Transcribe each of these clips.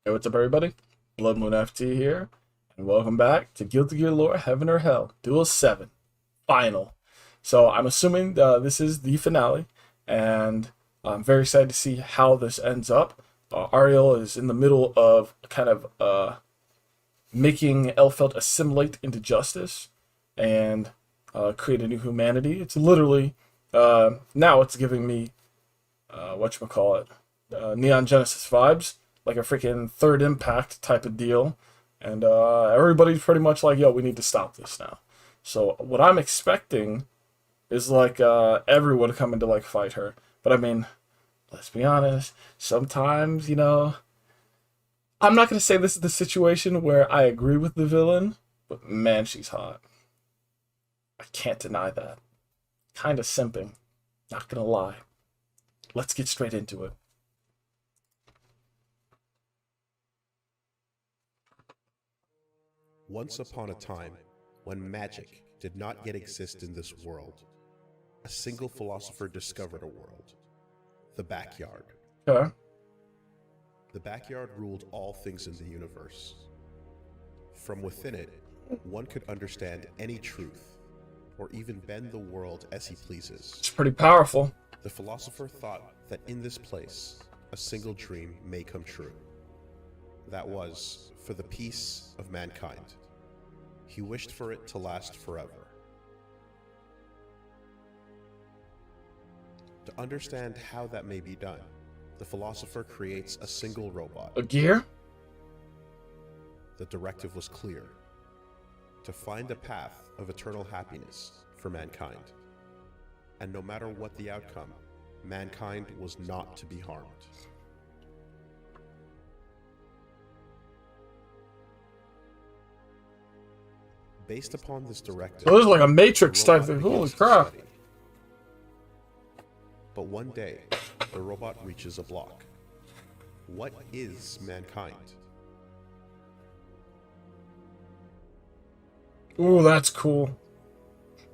Hey, what's up, everybody? Blood Moon FT here, and welcome back to Guilty Gear Lore Heaven or Hell Duel 7 Final. So I'm assuming this is the finale, and I'm very excited to see how this ends up. Ariel is in the middle of kind of making Elfeld assimilate into justice and create a new humanity. It's literally now it's giving me whatchamacallit, Neon Genesis vibes, like a freaking Third Impact type of deal. And everybody's pretty much like, yo, we need to stop this now. So what I'm expecting is like everyone coming to like fight her. But I mean, let's be honest, sometimes, I'm not going to say this is the situation where I agree with the villain, but man, she's hot. I can't deny that. Kind of simping. Not going to lie. Let's get straight into it. Once upon a time, when magic did not yet exist in this world, a single philosopher discovered a world, the backyard. Okay. The backyard ruled all things in the universe. From within it, one could understand any truth, or even bend the world as he pleases. It's pretty powerful. The philosopher thought that in this place, a single dream may come true. That was for the peace of mankind. He wished for it to last forever. To understand how that may be done, the philosopher creates a single robot. A gear? The directive was clear: to find a path of eternal happiness for mankind. And no matter what the outcome, mankind was not to be harmed. Based upon this directive, So this is like a Matrix the type robot thing. begins Holy to crap. study. But one day, the robot reaches a block. What is mankind? Ooh, that's cool.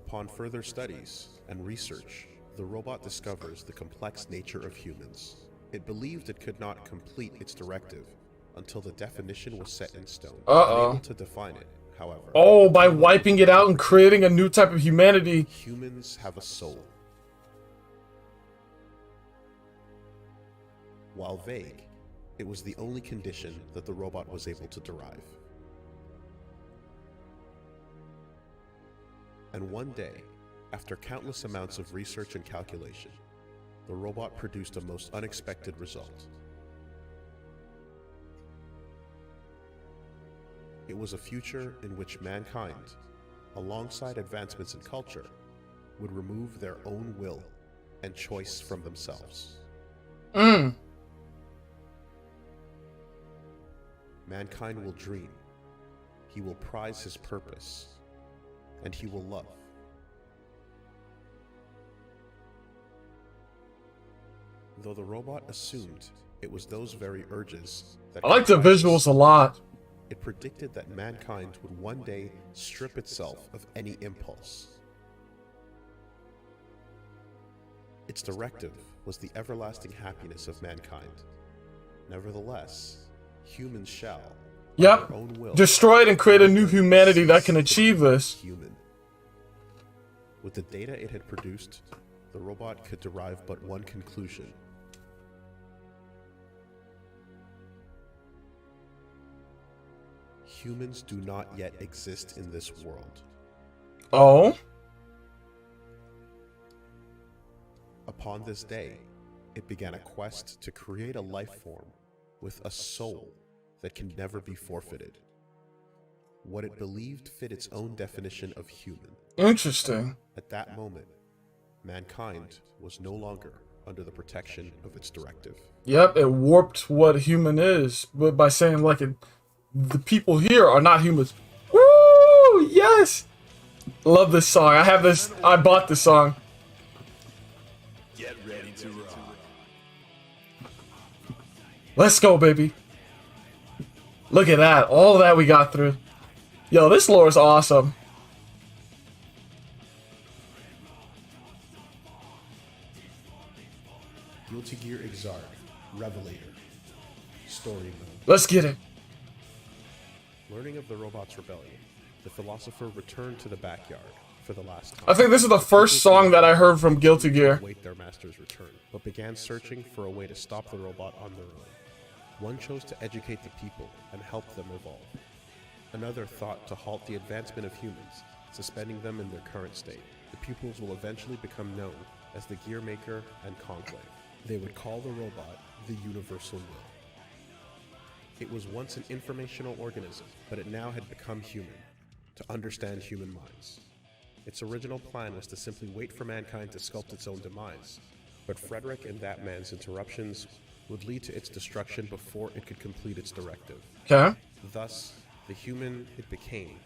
Upon further studies and research, the robot discovers the complex nature of humans. It believed it could not complete its directive until the definition was set in stone. Unable to define it, however. Oh, by wiping it out and creating a new type of humanity. Humans have a soul. While vague, it was the only condition that the robot was able to derive. And one day, after countless amounts of research and calculation, the robot produced a most unexpected result. It was a future in which mankind, alongside advancements in culture, would remove their own will and choice from themselves. Mankind will dream, he will prize his purpose, and he will love. Though the robot assumed it was those very urges that I like the comprised visuals a lot. it predicted that mankind would one day strip itself of any impulse. Its directive was the everlasting happiness of mankind. Nevertheless, humans shall, by Yep. their own will, Destroy it and create a new humanity that can achieve this. human. With the data it had produced, the robot could derive but one conclusion. Humans do not yet exist in this world. Oh? Upon this day, it began a quest to create a life form with a soul that can never be forfeited. What it believed fit its own definition of human. Interesting. At that moment, mankind was no longer under the protection of its directive. Yep, it warped what human is, but by saying like the people here are not humans. Woo! Yes! Love this song. I have this. I bought this song. Get ready to rock. Let's go, baby. Look at that. All that we got through. Yo, this lore is awesome. Guilty Gear Exarch, Revelator, Story Mode. Let's get it. Learning of the robot's rebellion, the philosopher returned to the backyard for the last time. I think this is the first song that I heard from Guilty Gear. Wait their master's return, but began searching for a way to stop the robot on their own. One chose to educate the people and help them evolve. Another thought to halt the advancement of humans, suspending them in their current state. The pupils will eventually become known as the Gear Maker and Conclave. They would call the robot the Universal Will. It was once an informational organism, but it now had become human, to understand human minds. Its original plan was to simply wait for mankind to sculpt its own demise, but Frederick and that man's interruptions would lead to its destruction before it could complete its directive. Okay. Thus, the human it became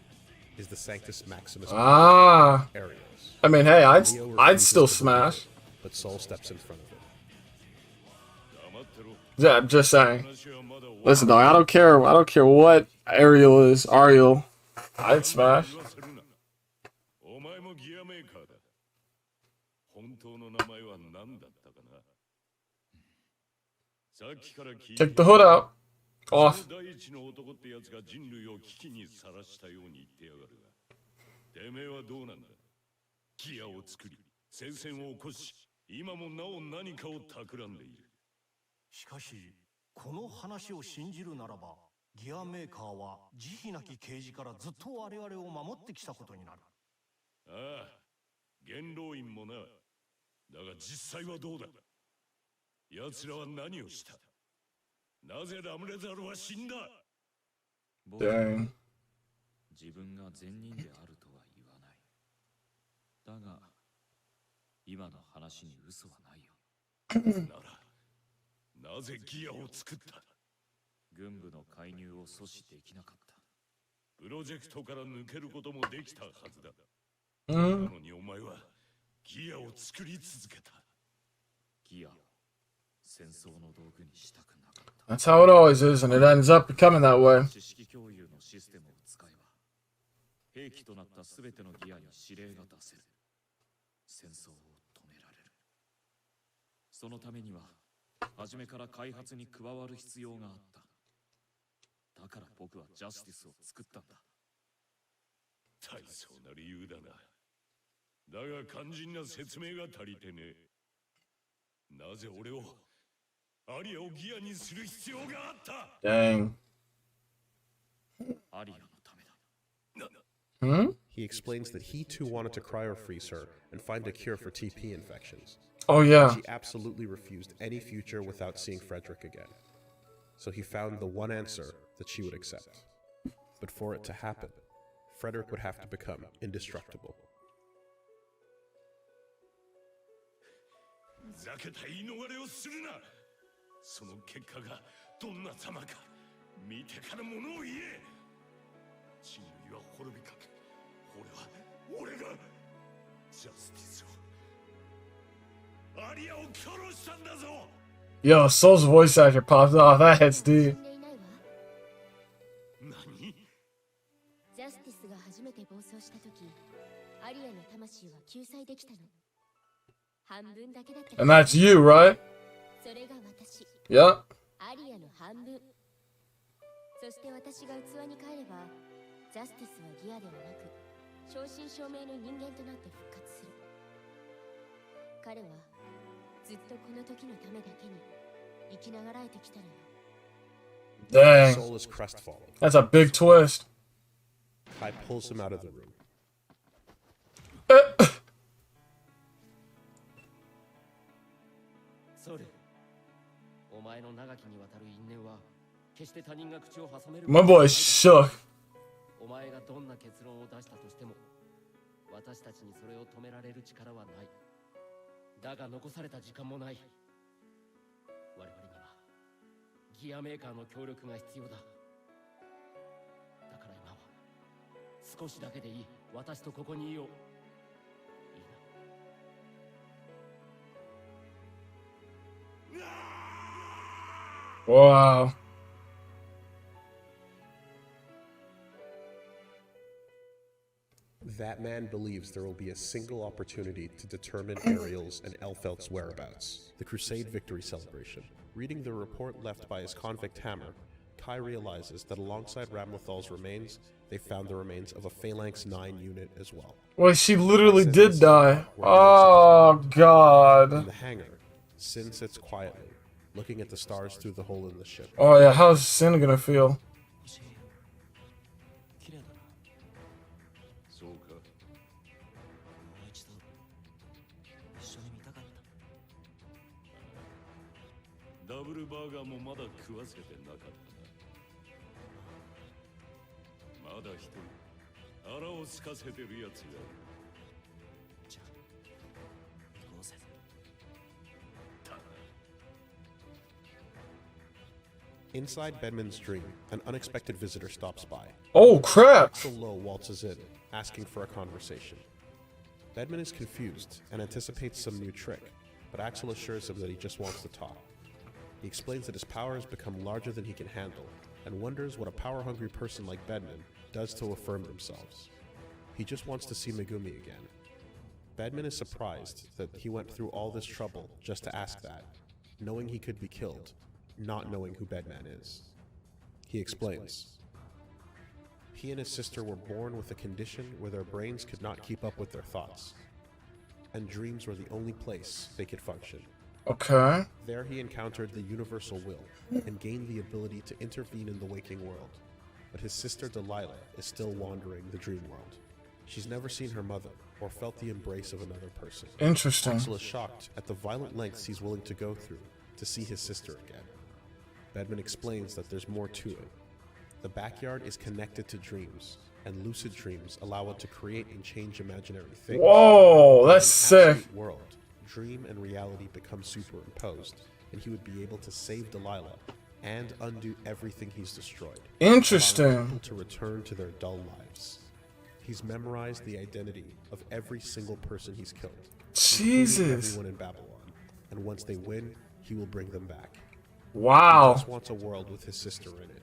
is the st.maximus Ariels. I mean, hey, I'd still smash. But Soul steps in front of it. Yeah, I'm just saying. Listen, dog, I don't care what Ariel. I'd smash. Take the hood out. Off. Dang. 自分が善人であるとは言わない。だが、今の話に嘘はないよ。なら、なぜギアを作った？軍部の介入を阻止できなかった。プロジェクトから抜けることもできたはずだ。なのにお前はギアを作り続けた。ギアを戦争の道具にしたくなかった。 That's how it always is, and it ends up becoming that way. 知識共有のシステムを使えば兵器となったすべてのギアに指令が出せる。戦争を止められる。そのためには初めから開発に加わる必要があった。だから僕はジャスティスを作ったんだ。大層な理由だな。だが肝心な説明が足りてねえ。なぜ俺をアリアをギアにする必要があった？ Dang. アリアのためだ。He explains that he too wanted to cryo-freeze her and find a cure for TP infections. Oh yeah. She absolutely refused any future without seeing Frederick again. So he found the one answer that she would accept. But for it to happen, Frederick would have to become indestructible. ふざけた言い逃れをするな。その結果がどんな様か見てからものを言え。人類は滅びかけ、俺がジャスティスをアリアを殺したんだぞ。 Yo, Soul's voice actor pops off. That hits deep. 何？ジャスティスが初めて暴走した時、アリアの魂は救済できたの。半分だけだった。 And that's you, right? それが私。 Yep. アリアの半分。そして私が器に帰れば、ジャスティスはギアではなく、正真正銘の人間となって復活する。彼はずっとこの時のためだけに生きながらえてきたのよ。 Dang. Soul is crestfallen. That's a big twist. Kai pulls him out of the room. ソル、お前の長きにわたる因縁は決して他人が口を挟める。 My boy shook. お前がどんな結論を出したとしても、私たちにそれを止められる力はない。だが残された時間もない。我々にはギアメーカーの協力が必要だ。だから今は少しだけでいい。私とここにいよう。いいな。 Wow. That man believes there will be a single opportunity to determine Ariels and Elfelt's whereabouts. The Crusade Victory Celebration. Reading the report left by his convict hammer, Kai realizes that alongside Ramlethal's remains, they found the remains of a Phalanx 9 unit as well. Well, she literally Since did this die. is where Oh, In God. the hangar, Sin sits quietly, looking at the stars through the hole in the ship. Oh, yeah, how's Sin gonna feel? 綺麗だな。そうか。もう一度一緒に見たかった。ダブルバーガーもまだ食わせてなかったな。まだ一人腹を空かせてるやつが。じゃあ行こうぜ。 Inside Bedman's dream, an unexpected visitor stops by. Oh, crap. Axel Lowe waltzes in, asking for a conversation. Bedman is confused and anticipates some new trick, but Axel assures him that he just wants to talk. He explains that his power has become larger than he can handle, and wonders what a power-hungry person like Bedman does to affirm themselves. He just wants to see Megumi again. Bedman is surprised that he went through all this trouble just to ask that, knowing he could be killed, not knowing who Bedman is. He explains. He and his sister were born with a condition where their brains could not keep up with their thoughts, and dreams were the only place they could function. Okay. There he encountered the universal will and gained the ability to intervene in the waking world. But his sister Delilah is still wandering the dream world. She's never seen her mother or felt the embrace of another person. Interesting. Axel is shocked at the violent lengths he's willing to go through to see his sister again. Bedman explains that there's more to it. The backyard is connected to dreams, and lucid dreams allow one to create and change imaginary things. Whoa, In that's an absolute sick. world, dream and reality become superimposed, and he would be able to save Delilah and undo everything he's destroyed. Allowing Interesting. people to return to their dull lives. He's memorized the identity of every single person he's killed, including Jesus. everyone in Babylon, and once they win, he will bring them back. He Wow. just wants a world with his sister in it.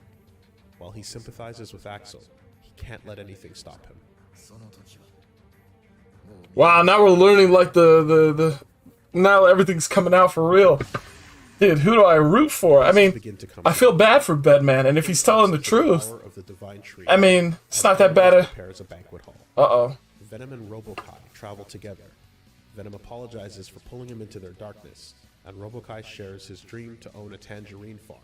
While he sympathizes with Axel, he can't let anything stop him. その時はもう Wow, now we're learning like the now everything's coming out for real. Dude, who do I root for? I mean, Begin to come I feel bad for Bedman, and if he's telling the truth, power of the divine tree. I mean, it's not that bad. Prepares a banquet hall. Uh-oh. Venom and Robokai travel together. Venom apologizes for pulling him into their darkness, and Robokai shares his dream to own a tangerine farm,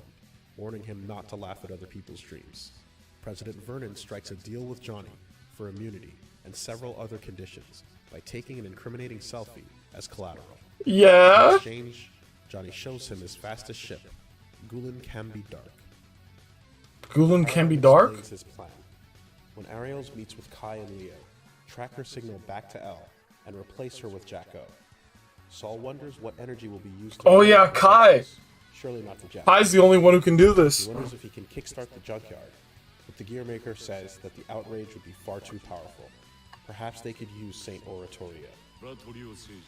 warning him not to laugh at other people's dreams. President Vernon strikes a deal with Johnny for immunity and several other conditions by taking an incriminating selfie as collateral. In Yeah. exchange, Johnny shows him his fastest ship, Gulen Can Be Dark. Gulen can be Ariels dark? explains his plan. When Ariels meets with Kai and Leo, track her signal back to L and replace her with Jack O. Saul wonders what energy will be used to... Oh, yeah, Kai. Surely not the Jack. Kai's the only one who can do this. He wonders if he can kickstart the junkyard, but the gearmaker says that the outrage would be far too powerful. Perhaps they could use St. Oratorio. ラトリオ星人。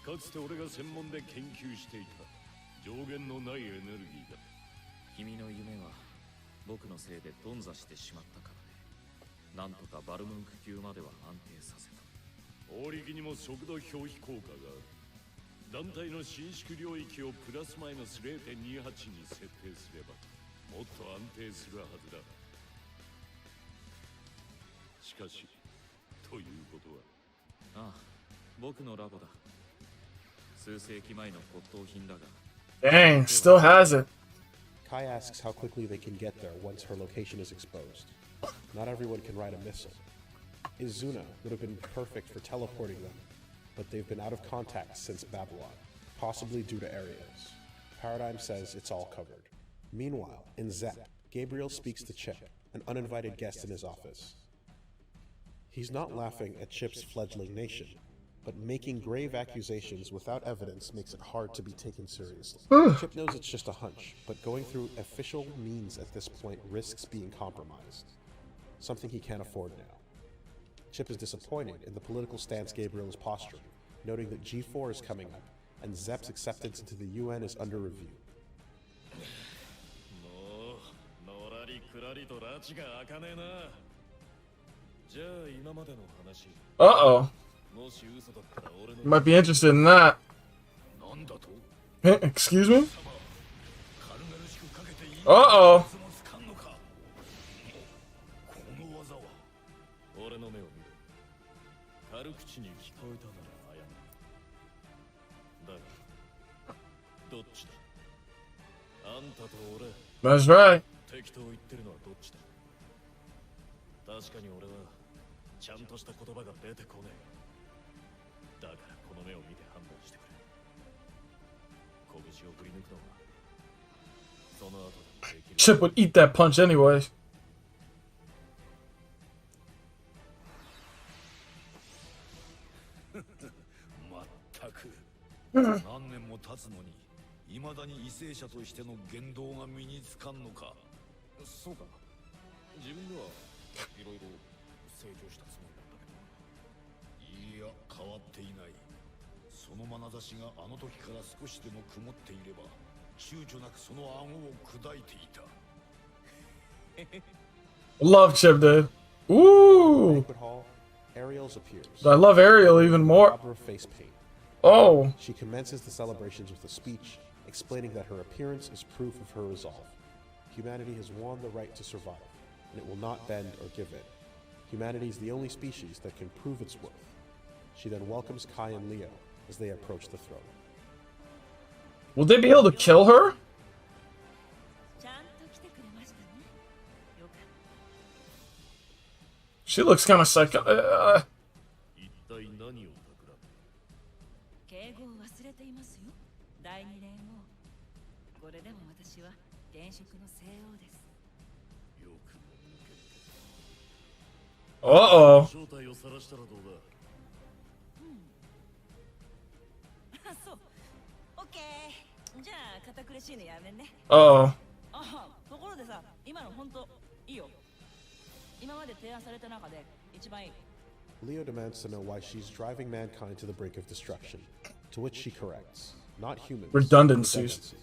かつて俺が専門で研究していた上限のないエネルギーだ。君の夢は僕のせいで頓挫してしまったからね。なんとかバルムンク級までは安定させた。大力にも速度表皮効果がある。団体の伸縮領域をプラスマイナス 0.28 に設定すればもっと安定するはずだ。しかしということはああ、僕のラボだ。数世紀前の骨董品だが。 Dang, still has it. Kai asks how quickly they can get there once her location is exposed. Not everyone can ride a missile. Izuna would have been perfect for teleporting them, but they've been out of contact since Babylon, possibly due to Ariels. Paradigm says it's all covered. Meanwhile, in Zep, Gabriel speaks to Chip, an uninvited guest in his office. He's not laughing at Chip's fledgling nation, but making grave accusations without evidence makes it hard to be taken seriously. Chip knows it's just a hunch, but going through official means at this point risks being compromised, something he can't afford now. Chip is disappointed in the political stance Gabriel is posturing, noting that G4 is coming up, and Zep's acceptance into the UN is under review. もうのらりくらりと拉致が開かねえな。じゃあ今までの話 Uh-oh. もし嘘だったら俺の You might be interested in that. なんだと Excuse me? 軽々しくかけていい Uh-oh. つもつかんのか。この技は俺の目を見ろ。軽口に聞こえたなら謝る。だがどっちだ。あんたと俺 That's right. 適当言ってるのはどっちだ。確かに俺はちゃんとした言葉が出てこねえ。だからこの目を見て判断してくれ。拳を振り抜くのはその後でできる。 Chip would eat that punch anyways. まったく何年も経つのに未だに為政者としての言動が身につかんのか。そうか。自分ではいろいろ成長したつもりだったけど、いや変わっていない。その眼差しがあの時から少しでも曇っていれば躊躇なくその顎を砕いていた。 Love Chip, dude. Ooh. Banquet hall, Ariels appears. I love Ariel even more. Robber of face paint. Oh. She commences the celebrations with a speech, explaining that her appearance is proof of her resolve. Humanity has won the right to survive, and it will not bend or give in. Humanity is the only species that can prove its worth. She then welcomes Kai and Leo as they approach the throne. Will they be able to kill her? ちゃんと来てくれましたね。よかっ She looks kind of psycho. 一体何を企む。た。敬語を忘れていますよ。第二連王。これでも私は現職の西王です。よくも抜けて。 Uh-oh. 正体を晒したらどうだ。あ、そう。オッケー。じゃあ堅苦しいのやめんね。 Uh-oh. あ、ところでさ、今の本当いいよ。今まで提案された中で一番いい。 Leo demands to know why she's driving mankind to the brink of destruction, to which she corrects, not humans. Redundancies.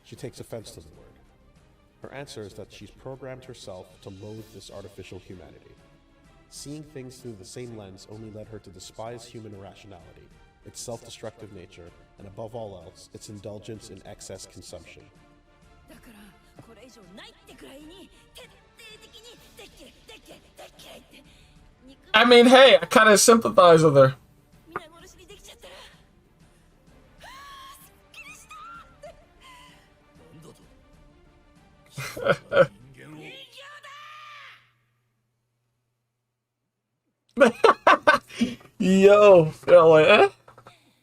She takes offense to the word. Her answer is that she's programmed herself to loathe this artificial humanity. Seeing things through the same lens only led her to despise human irrationality, its self-destructive nature, and above all else, its indulgence in excess consumption. だからこれ以上ないってくらいに徹底的にでっけでっけでっけって肉 I mean, hey, I kind of sympathize with her. 皆殺しにできちゃったら、はあ、すっきりしたって。なんだと。人間を。 Yo. They're like, eh?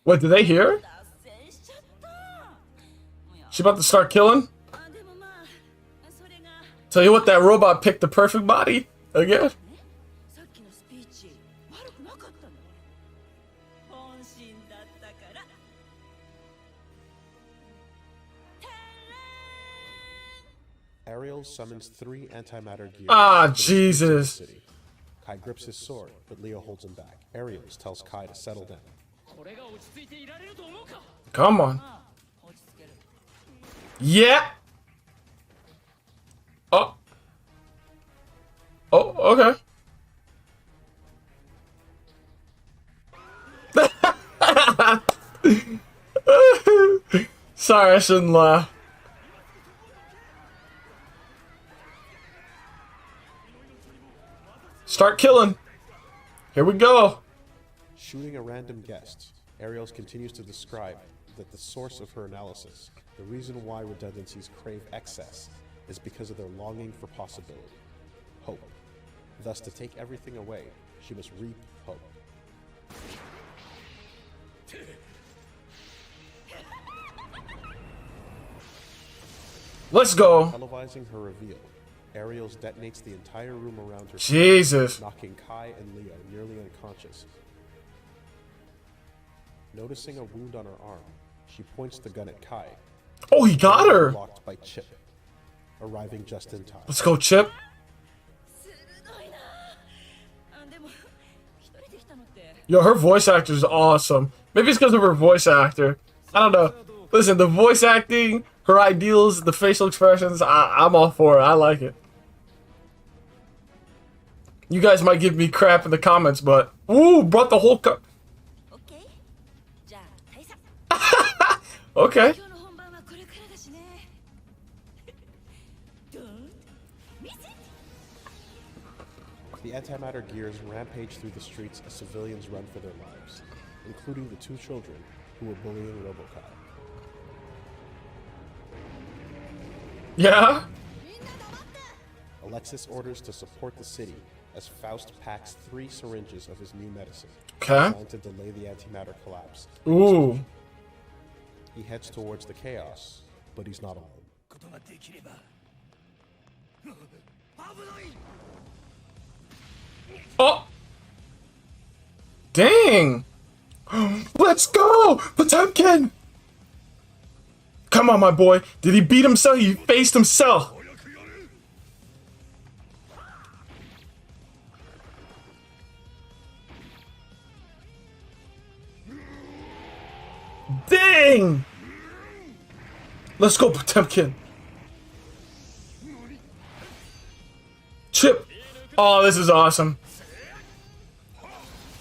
What, did they hear? 脱線しちゃった。いや、 She about to start killing? あ、でもまあ、それが Tell you what, that robot picked the perfect body. Again. さっきのスピーチ悪くなかったの。本心だったから。 Ariels summons 3 antimatter gears. Ah, to the streets of the Jesus. city. Kai grips his sword, but Leo holds him back. Ariels tells Kai to settle down. これが落ち着いていられると思うか。 Come on. ああ、落ち着ける。 Yeah. Oh. Oh, okay. Sorry, I shouldn't laugh. Start killing. Here we go. Shooting a random guest, Ariels continues to describe that the source of her analysis, the reason why redundancies crave excess, is because of their longing for possibility, hope. Thus, to take everything away, she must reap hope. Let's go. Televising her reveal, Ariels detonates the entire room around her, Jesus. knocking Kai and Leo nearly unconscious. Noticing a wound on her arm, she points the gun at Kai. Oh, he got her. Blocked by Chip, arriving just in time. Let's go, Chip. 鋭いな。あ、でも一人で来たのって。 Yo, her voice actor is awesome. Maybe it's because of her voice actor. I don't know. Listen, the voice acting, her ideals, the facial expressions, I'm all for it. I like it. You guys might give me crap in the comments, but ooh, brought the whole OK? じゃあ、退散。 Okay. 今日の本番はこれからだしね。The antimatter gears rampage through the streets as civilians run for their lives, including the 2 children who were bullying Robocop. Yeah? Alexis orders to support the city as Faust packs 3 syringes of his new medicine, Okay. designed to delay the antimatter collapse. Ooh. He heads towards the chaos, but he's not alone. Oh! Dang! Let's go! Potemkin! Come on, my boy. Did he beat himself? He faced himself. Dang! Let's go, Potemkin. Chip. Oh, this is awesome.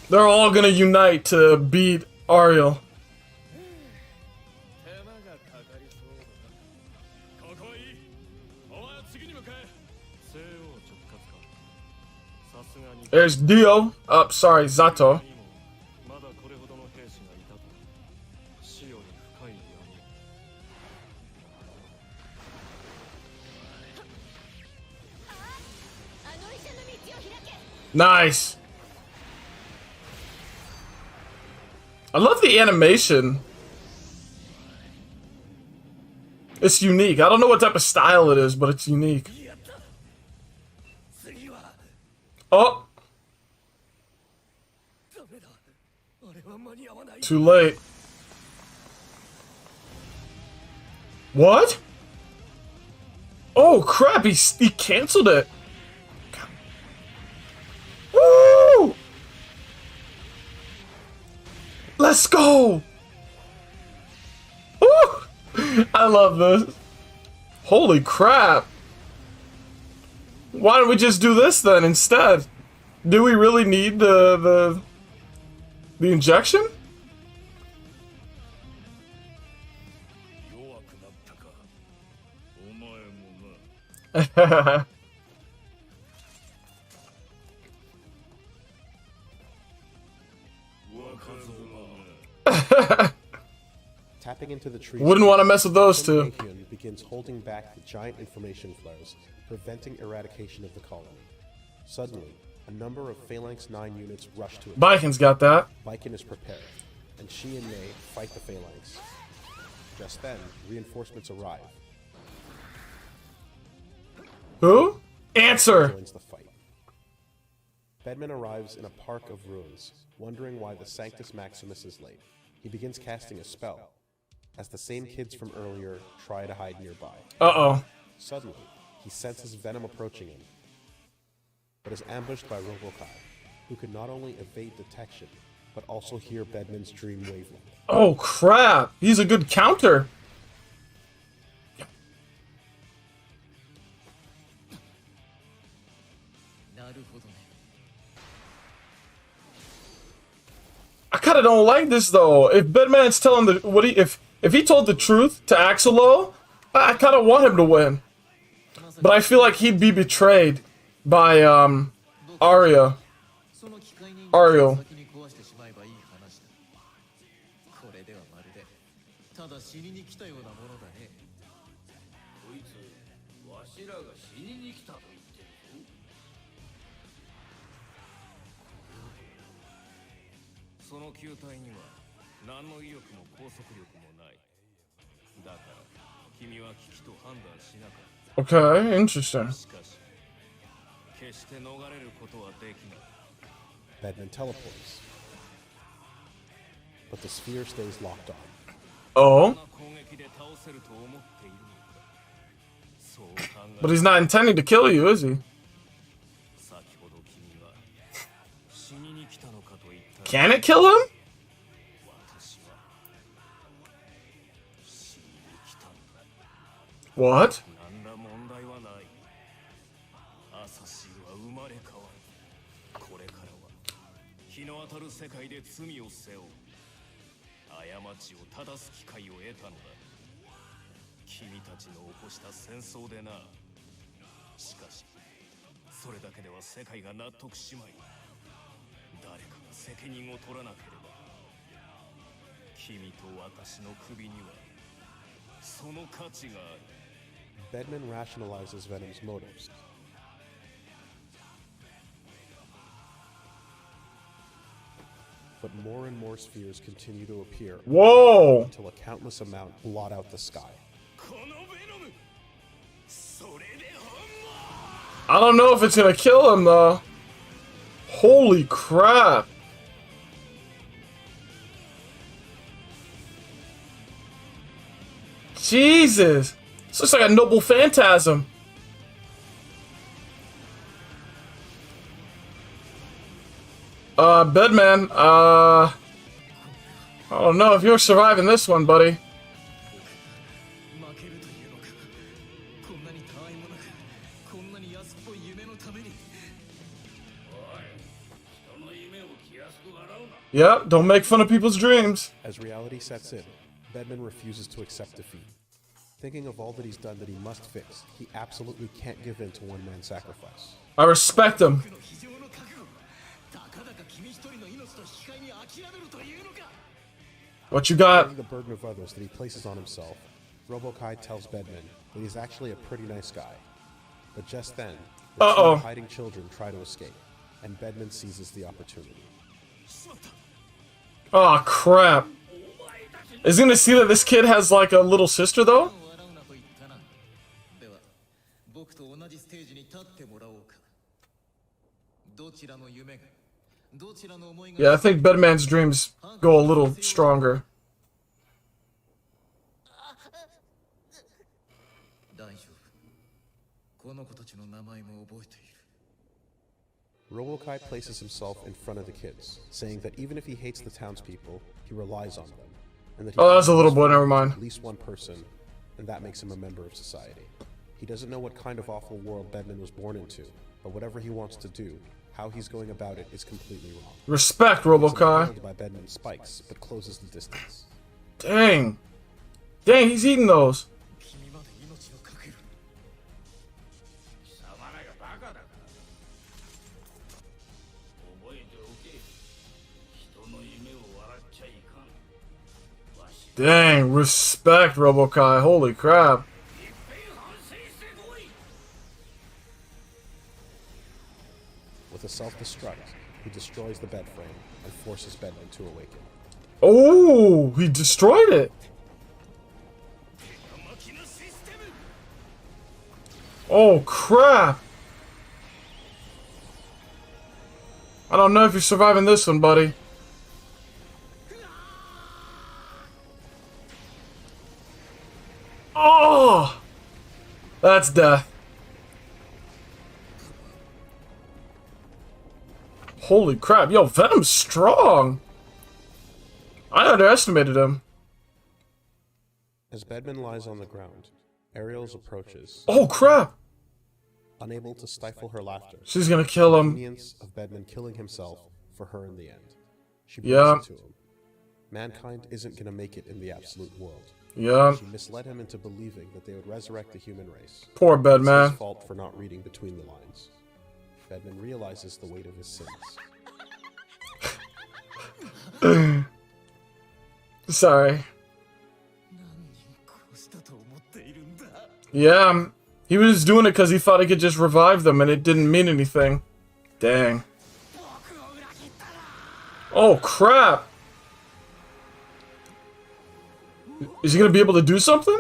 They're all gonna unite to beat Ariel. There's Dio. Oh, sorry, Zato. Nice. I love the animation. It's unique. I don't know what type of style it is, but it's unique. Oh. Too late. What? Oh crap, he canceled it. Woo! Let's go! Woo! I love this. Holy crap. Why don't we just do this then instead? Do we really need the injection? Tapping into the tree. Wouldn't want to mess with those two. Baiken begins holding back the giant information flows, preventing eradication of the colony. Suddenly, a number of Phalanx 9 units rush to it. Baiken's got that. Baiken is prepared, and she and May fight the Phalanx. Just then, reinforcements arrive. Who? Answer! Joins the fight. Bedman arrives in a park of ruins, wondering why the Sanctus Maximus is late. He begins casting a spell, as the same kids from earlier try to hide nearby. Uh-oh. Suddenly, he senses Venom approaching him, but is ambushed by Robocop, who can not only evade detection, but also hear Bedman's dream wavelength. Oh crap! He's a good counter. I kind of don't like this though. If Bedman's telling if he told the truth to Axelo, I kind of want him to win. But I feel like he'd be betrayed by Ariel. ただ死にに来たようなものだね。こいつ、わしらが死にに来たと言ってるぞ。その球体には何の威力も拘束力もない。だから君は危機と判断しなかった。Okay, interesting. しかし、決して逃れることはできない。Bedman teleports, but the sphere stays locked on. Oh. But he's not intending to kill you, is he? Can it kill him? What? それだけでは世界が納得しまい、誰かが責任を取らなければ、君と私の首にはその価値がある。Bedman rationalizes Venom's motives. But more and more spheres continue to appear. Whoa! Until a countless amount blot out the sky. I don't know if it's gonna kill him though. Holy crap! Jesus! This looks like a noble phantasm. Bedman, I don't know if you're surviving this one, buddy. Yep, don't make fun of people's dreams. As reality sets in, Bedman refuses to accept defeat. Thinking of all that he's done that he must fix, he absolutely can't give in to one man's sacrifice. I respect him. What you got? Knowing the burden of others that he places on himself, Robokai tells Bedman that he's actually a pretty nice guy. But just then, the two hiding children try to escape, and Bedman seizes the opportunity. Oh crap. Is he gonna see that this kid has like a little sister though? Yeah, I think Bedman's dreams go a little stronger. Robokai places himself in front of the kids, saying that even if he hates the townspeople, he relies on them. And that he Oh, that's a little boy, never mind. At least one person, and that makes him a member of society. He doesn't know what kind of awful world Bedman was born into, but whatever he wants to do, how he's going about it is completely wrong. Respect, Robokai. By Bedman's spikes, but closes the distance. Dang. Dang, he's eating those. Dang, respect, Robokai. Holy crap. With a self-destruct, he destroys the bed frame and forces Bedman to awaken. Oh, he destroyed it. Oh, crap. I don't know if you're surviving this one, buddy. Oh! That's death. Holy crap. Yo, Venom's strong. I underestimated him. As Bedman lies on the ground, Ariels approaches. Oh, crap. Unable to stifle her laughter. She's gonna kill him. The convenience of Bedman killing himself for her in the end. She brings it to him. Mankind isn't gonna make it in the absolute world. Yeah. She misled him into believing that they would resurrect the human race. Poor Bedman. It's his fault for not reading between the lines. Bedman realizes the weight of his sins. Sorry. Yeah, he was doing it because he thought he could just revive them and it didn't mean anything. Dang. Oh, crap. Is he going to be able to do something?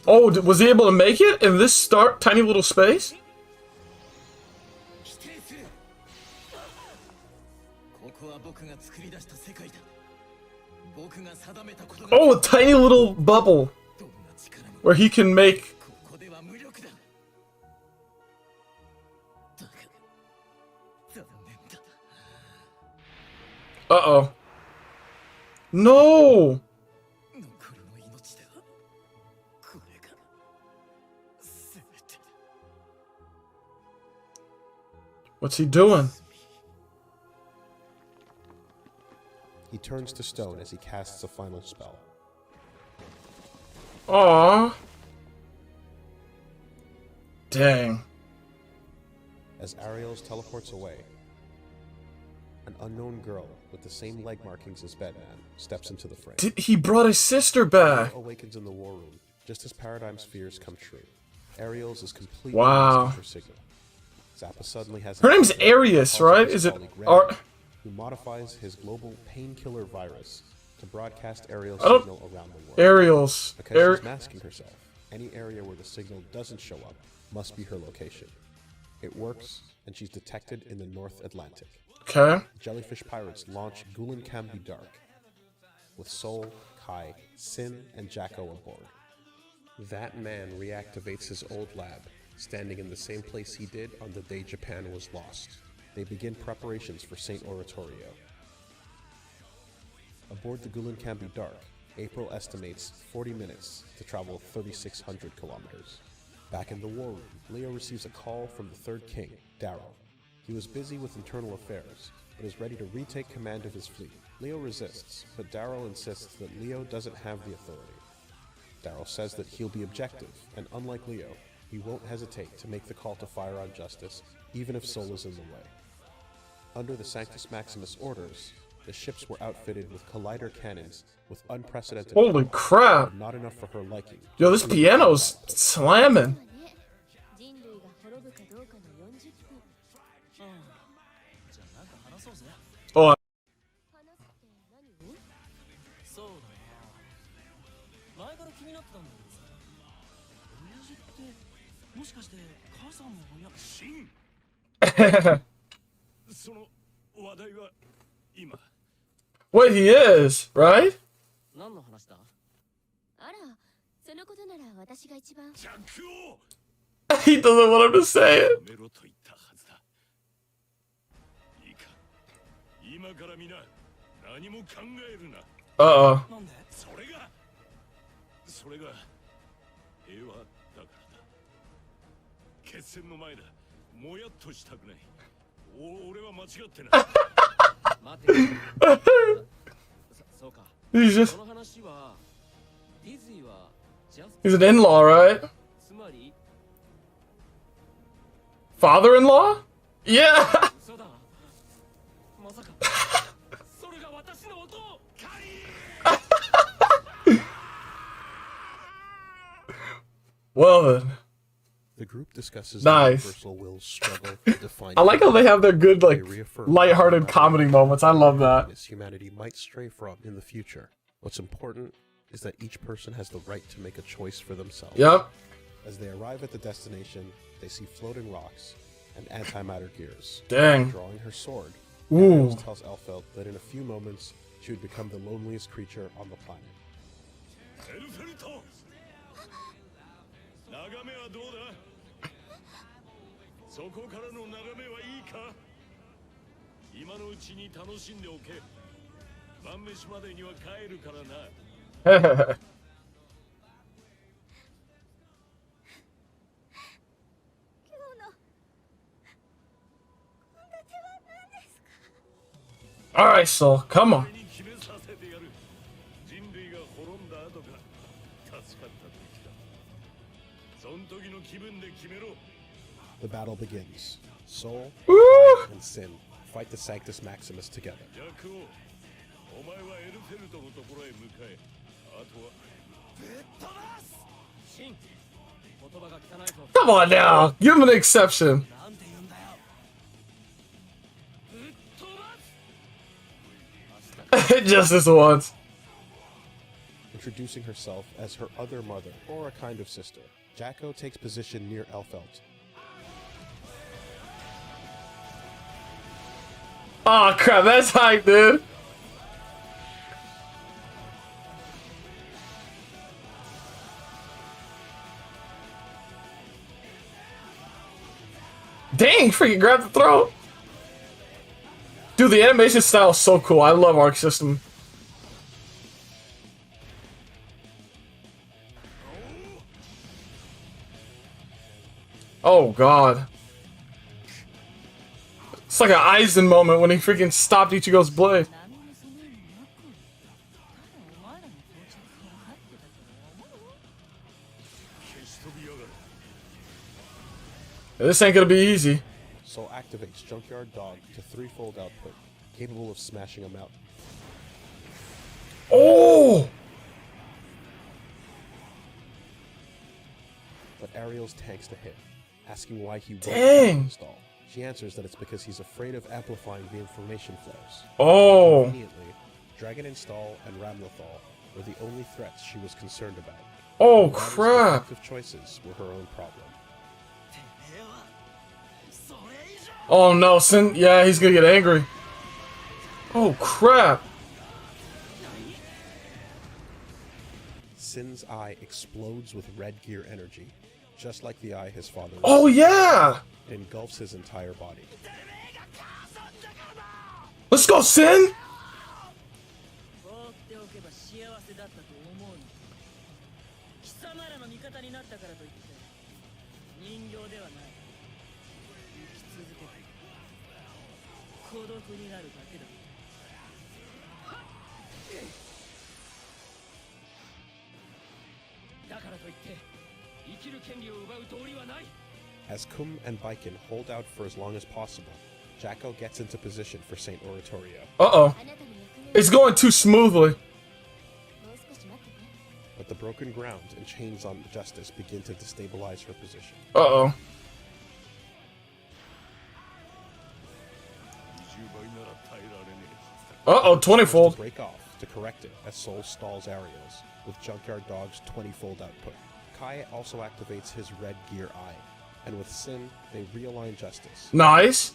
Oh, was he able to make it in this tiny little space? Oh, a tiny little bubble where he can make... Uh-oh. No! What's he doing? He turns to stone as he casts a final spell. Aww. Dang. As Ariels teleports away, an unknown girl with the same leg markings as Batman steps into the frame. He brought his sister back. Leo awakens in the war room just as Paradigm's fears come true. Ariels is completely Wow. lost her signal. Zappa suddenly has Her name's Ariels, right? Is it who modifies his global painkiller virus to broadcast Ariel's I don't- signal around the world. Ariels? Because she's masking herself, any area where the signal doesn't show up must be her location. It works, and she's detected in the North Atlantic. Okay. Jellyfish pirates launch Gulen Can Be Dark, with Soul, Kai, Sin, and Jacko aboard. That man reactivates his old lab, standing in the same place he did on the day Japan was lost. They begin preparations for St. Oratorio. Aboard the Gulen Can Be Dark, April estimates 40 minutes to travel 3,600 kilometers. Back in the war room, Leo receives a call from the Third King, Darrow. He was busy with internal affairs, but is ready to retake command of his fleet. Leo resists, but Darrow insists that Leo doesn't have the authority. Darrow says that he'll be objective, and unlike Leo, he won't hesitate to make the call to fire on justice, even if Soul is in the way. Under the st.maximus orders, the ships were outfitted with collider cannons with unprecedented Holy power, crap. but not enough for her liking. Yo, this piano's slamming. 人類が滅ぶかどうかの40分。じゃあなんか話そうぜ。 Oh, 話すって何？そうだな。前から気になってたんだけどさ。親父ってもしかして母さんの親？シンその話題は今 wait, he is, right? 何の話だ？あら、そのことなら私が一番。ジャックを He doesn't want him to say it. 止めろと言ったはずだ。いいか、今から皆何も考えるな。 Uh-oh. なんで？それが平和だからだ。決戦の前だ。もやっとしたくない。俺は間違ってない。待て。そうか。 He's just, この話はディズニーはジャス he's an in-law, right? つまり Father-in-law? Yeah. 嘘だ。まさかそれが私の音。 Well then. The group discusses Nice. the universal will's struggle to find. I like how they have their good, like, They reaffirm lighthearted that comedy moments. I love that. happiness humanity might stray from in the future. What's important is that each person has the right to make a choice for themselves. Yep. As they arrive at the destination, they see floating rocks and antimatter gears. Dang. Drawing her sword, Ooh. Ariels tells Elfeld that in a few moments she would become the loneliest creature on the planet. エルフェルト眺めはどうだそこからの眺めはいいか今のうちに楽しんでおけ晩飯までには帰るからな Alright, Soul. Come on. に決めさせてやる人類が滅んだ後か助かった時だそん時の気分で決めろ The battle begins. Soul, Woo! Pride, and Sin fight the Sanctus Maximus together. ジャックをお前はエルフェルトのところへ向かえあとはぶっ飛ばすシン。言葉が汚いぞ。 Come on now. Give him an exception. なんて言うんだよ。ぶっ飛ばす。 Just this once. Introducing herself as her other mother, or a kind of sister, Jacko takes position near Elfeld. Oh crap, that's hype, dude. Dang, freaking grab the throat. Dude, the animation style is so cool. I love Arc System. Oh god. It's like an Aizen moment when he freaking stopped Ichigo's blade. 何もその意味なくただお前らの到着が入ってたと思う This ain't gonna be easy. Soul activates Junkyard Dog to threefold output, capable of smashing a mountain. Oh! But Ariels tanks the hit, asking why he won't Dang. install. She answers that it's because he's afraid of amplifying the information flows. Oh! Conveniently, Dragon Install and Ramlethal were the only threats she was concerned about. Oh, Ram's crap! effective choices were her own problem. Oh no, Sin. Yeah, he's gonna get angry. Oh, crap! Sin's eye explodes with red gear energy, just like the eye his father Oh, received. yeah! It engulfs his entire body. Let's go, Sin! 放っておけば幸せだったと思うの。貴様らの味方になったからといって人形ではない。生き続けて孤独になるだけだ。だからといって生きる権利を奪う道理はない。 As Kum and Baiken hold out for as long as possible, Jacko gets into position for St. Oratorio. Uh-oh. It's going too smoothly. もう少し待ってて。 But the broken ground and chains on Justice begin to destabilize her position. Uh-oh. 20倍なら耐えられねえはずだ。 Uh-oh, She tries 20-fold. to break off to correct it as Soul stalls Ariels with Junkyard Dog's 20-fold output. Kai also activates his red gear eye, and with Sin, they realign Justice. Nice.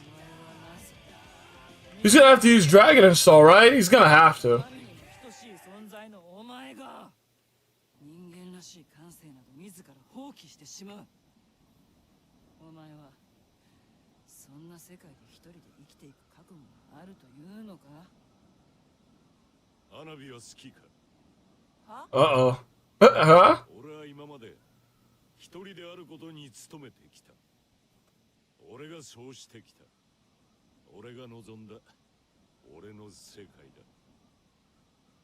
He's gonna have to use Dragon Install, right? He's gonna have to. 神に等しい存在のお前が人間らしい感性など自ら放棄してしまう。お前はそんな世界で一人で生きていく覚悟があるというのか。花火は好きか。 Uh-oh. Huh? 俺は今まで一人であることに努めてきた。俺がそうしてきた。俺が望んだ俺の世界だ。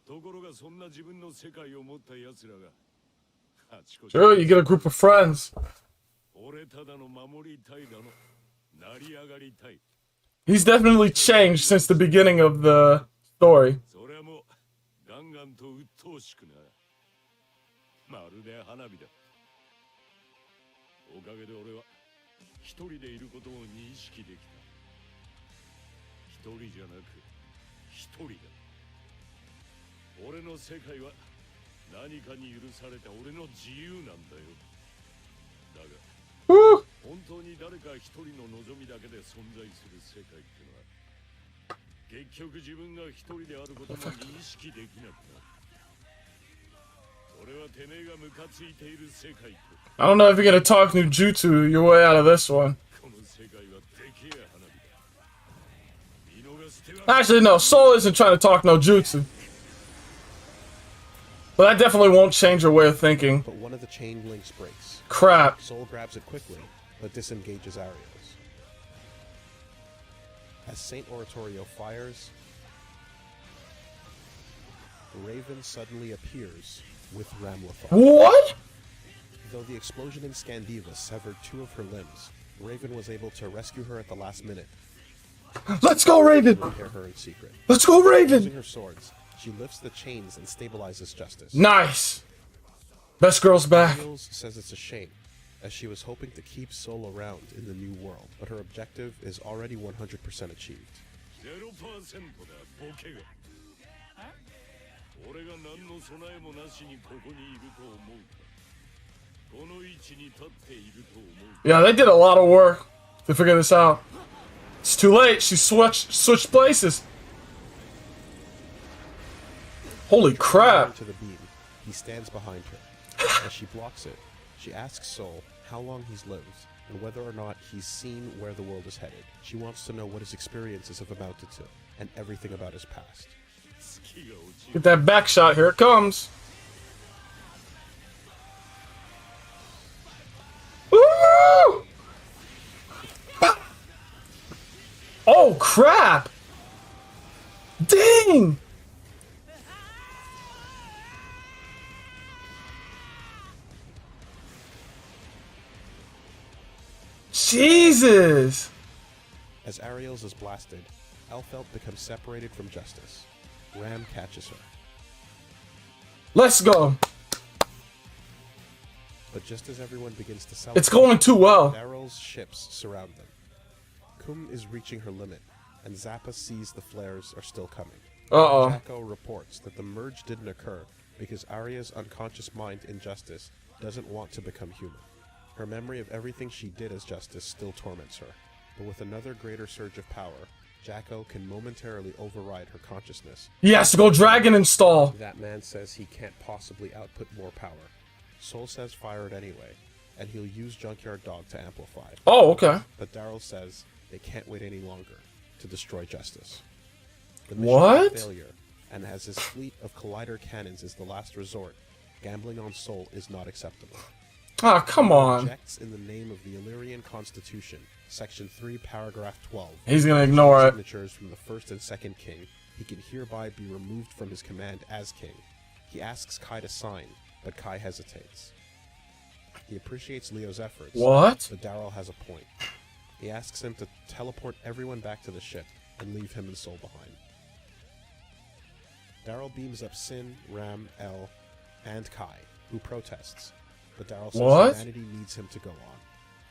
ところがそんな自分の世界を持った奴らがあちこち Sure, you get a group of friends. 俺ただの守りたいだの。成り上がりたい。 He's definitely changed since the beginning of the story. それはもうガンガンと鬱陶しくな。まるで花火だ。おかげで俺は一人でいることを認識できた。一人じゃなく一人だ。俺の世界は何かに許された俺の自由なんだよ。だが Woo! 本当に誰か一人の望みだけで存在する世界ってのは結局自分が一人であることも認識できなくなる。それはてめえがムカついている世界と I don't know if you're gonna talk Nujutsu your way out of this one. この世界はでけえ花火だ。見逃しては Actually, no, Soul isn't trying to talk no jutsu. But that definitely won't change her way of thinking. But one of the chain links breaks. Crap. Soul grabs it quickly, but disengages Ariels. As St. Oratorio fires, Raven suddenly appears with Ramlethal. What? Though the explosion in Scandiva severed two of her limbs, Raven was able to rescue her at the last minute Let's go, Raven! and repair her in secret. Let's go, Using Raven! her swords, she lifts the chains and stabilizes Justice. Nice. Best girl's back. Ariels says it's a shame, as she was hoping to keep Soul around in the new world, but her objective is already 100% achieved. 0%だボケが。俺が何の備えもなしにここにいると思うか。この位置に立っていると思う。 Yeah, they did a lot of work to figure this out. It's too late. She switched places. Holy crap. To the beam, he stands behind her. As she blocks it, she asks Soul how long he's lived and whether or not he's seen where the world is headed. She wants to know what his experiences have amounted to and everything about his past. Get that back shot. Here it comes. Woo! Oh, crap! Dang! Jesus! As Ariels is blasted, Elfelt becomes separated from Justice. Ram catches her. Let's go. But just as everyone begins to celebrate, It's going too well. Daryl's ships surround them. Kum is reaching her limit, and Zappa sees the flares are still coming. Uh-oh. Jacko reports that the merge didn't occur because Arya's unconscious mind in Justice doesn't want to become human. Her memory of everything she did as Justice still torments her, but with another greater surge of power, Jacko can momentarily override her consciousness. He has to go dragon install. That man says he can't possibly output more power. Soul says fire it anyway, and he'll use Junkyard Dog to amplify. Oh, okay. But Daryl says they can't wait any longer to destroy Justice. The What? is a failure, and as his fleet of collider cannons is the last resort, gambling on Soul is not acceptable. Ah, come He on. objects in the name of the Illyrian Constitution, Section 3, Paragraph 12. He's gonna ignore it. Signatures from the first and second king, he can hereby be removed from his command as king. He asks Kai to sign, but Kai hesitates. He appreciates Leo's efforts, What? but Daryl has a point. He asks him to teleport everyone back to the ship and leave him and Soul behind. Daryl beams up Sin, Ram, El, and Kai, who protests, but Daryl says What? humanity needs him to go on.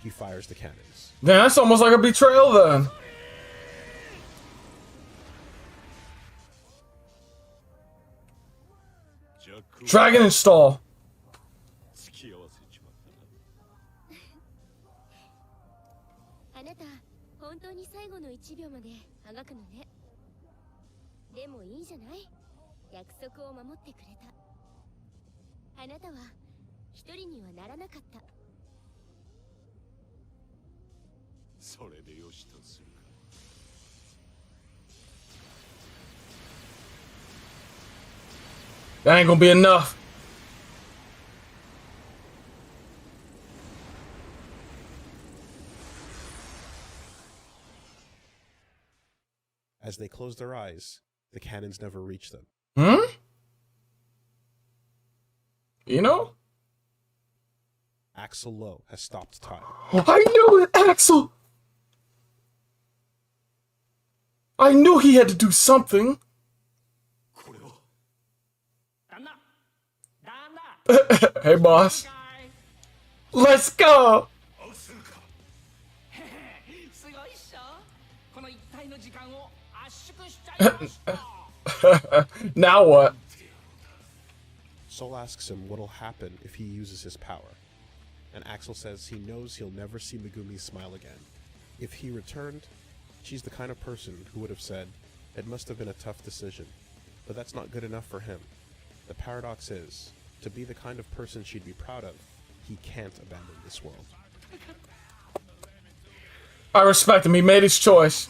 He fires the cannons. Man, that's almost like a betrayal then. Dragon install. 付き合わせちまったな。あなた本当に最後の1秒まであがくのね。でもいいじゃない。約束を守ってくれた。あなたは一人にはならなかった。それでよしとするか。That ain't gonna be enough. As they close their eyes, the cannons never reach them. Hmm? You know? Axel Lowe has stopped time. I knew it, Axel! I knew he had to do something. これは Hey, boss. Let's go! 合わせるか。すごいっしょ。この一体の時間を圧縮しちゃいました。 Now what? Soul asks him what'll happen if he uses his power, and Axel says he knows he'll never see Megumi smile again. If he returned, she's the kind of person who would have said, it must have been a tough decision, but that's not good enough for him. The paradox is, to be the kind of person she'd be proud of, he can't abandon this world. I respect him. He made his choice.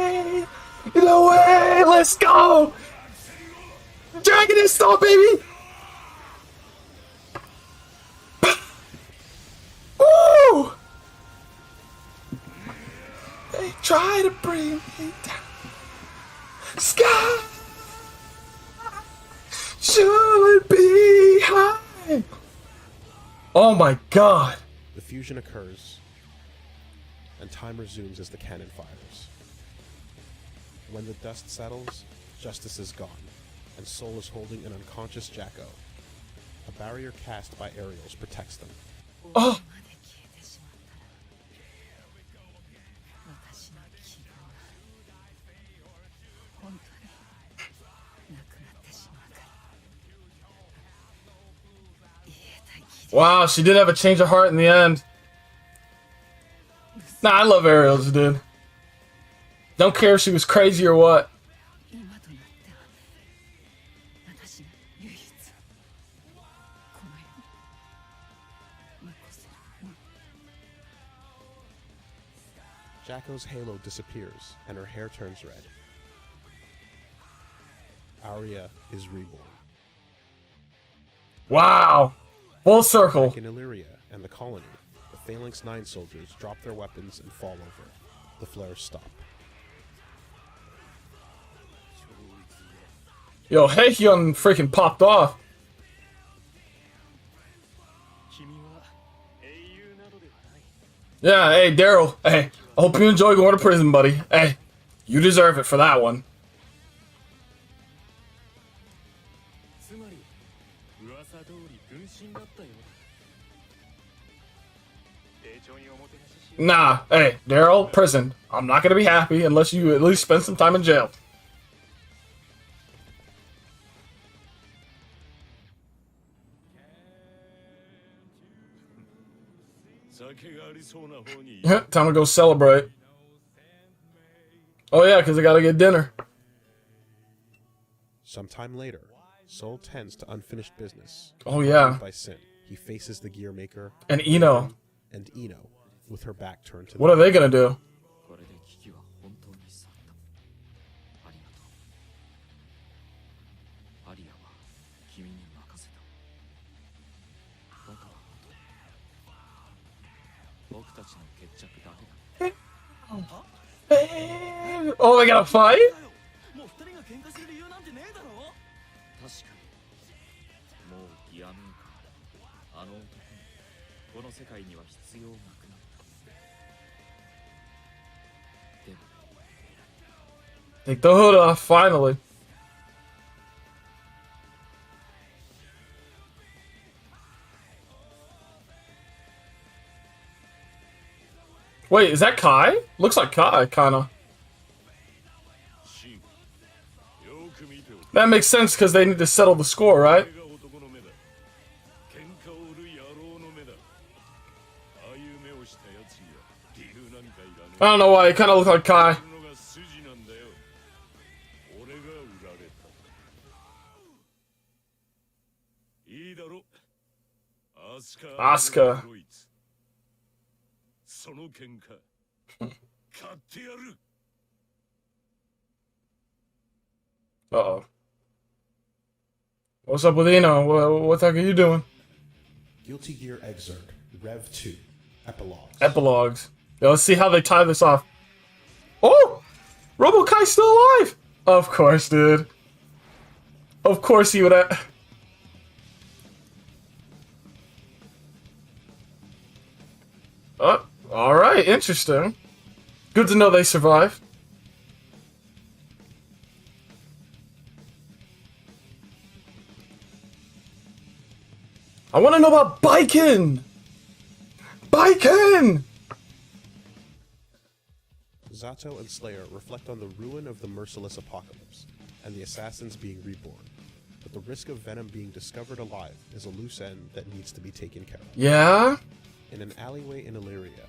Fade away. Let's go. Dragon install, baby. Woo! They try to bring me down. Sky should be high. Oh my god. The fusion occurs, and time resumes as the cannon fires. When the dust settles, Justice is gone, and Soul is holding an unconscious Jacko. A barrier cast by Ariels protects them. Oh. 私の希望が本当になくなってしまうから。言えたきり Wow, she did have a change of heart in the end. Nah, I love Ariels, dude. Don't care if she was crazy or what. 今となっては私が唯一この世に残せるもの。 Jacko's halo disappears, and her hair turns red. Arya is reborn. Wow. Full circle. Back in Illyria and the colony, the Phalanx 9 soldiers drop their weapons and fall over. The flares stop. Yo, Heihyun freaking popped off. Yeah, hey, Daryl. Hey, I hope you enjoy going to prison, buddy. Hey, you deserve it for that one. Nah, hey, Daryl, prison. I'm not gonna be happy unless you at least spend some time in jail. Time to go celebrate. Oh yeah, because I gotta get dinner. Sometime later, Soul tends to unfinished business. Oh yeah. By Sin, he faces the gear maker and Ino. And Ino, with her back turned to. What are they gonna do? Oh, they got a fight? Take the hood off, finally. Wait, is that Kai? Looks like Kai, kinda. That makes sense because they need to settle the score, right? I don't know why, it kinda looked like Kai. Asuka. Uh-oh. What's up with Ino? What the heck are you doing? Guilty Gear Excerpt, Rev 2, Epilogues. Epilogues. Yeah, let's see how they tie this off. Oh! RoboKai's still alive! Of course, dude. Of course he would have... Oh, alright, interesting. Good to know they survived. I want to know about Baiken! Baiken! Zato and Slayer reflect on the ruin of the merciless apocalypse, and the assassins being reborn. But the risk of Venom being discovered alive is a loose end that needs to be taken care of. Yeah? In an alleyway in Illyria,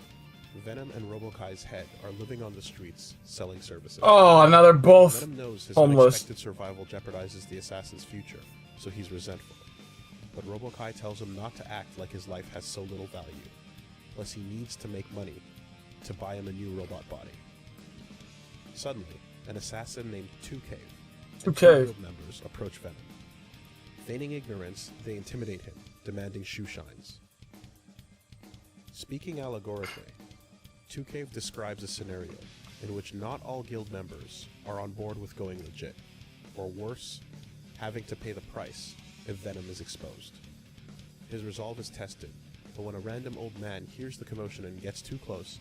Venom and RoboKai's head are living on the streets, selling services. Oh, now they're both Venom knows his homeless. Unexpected survival jeopardizes the assassin's future, so he's resentful. But RoboKai tells him not to act like his life has so little value, plus he needs to make money to buy him a new robot body. Suddenly, an assassin named Two Cave and two guild members approach Venom. Feigning ignorance, they intimidate him, demanding shoe shines. Speaking allegorically, Two Cave describes a scenario in which not all guild members are on board with going legit, or worse, having to pay the price if Venom is exposed. His resolve is tested, but when a random old man hears the commotion and gets too close,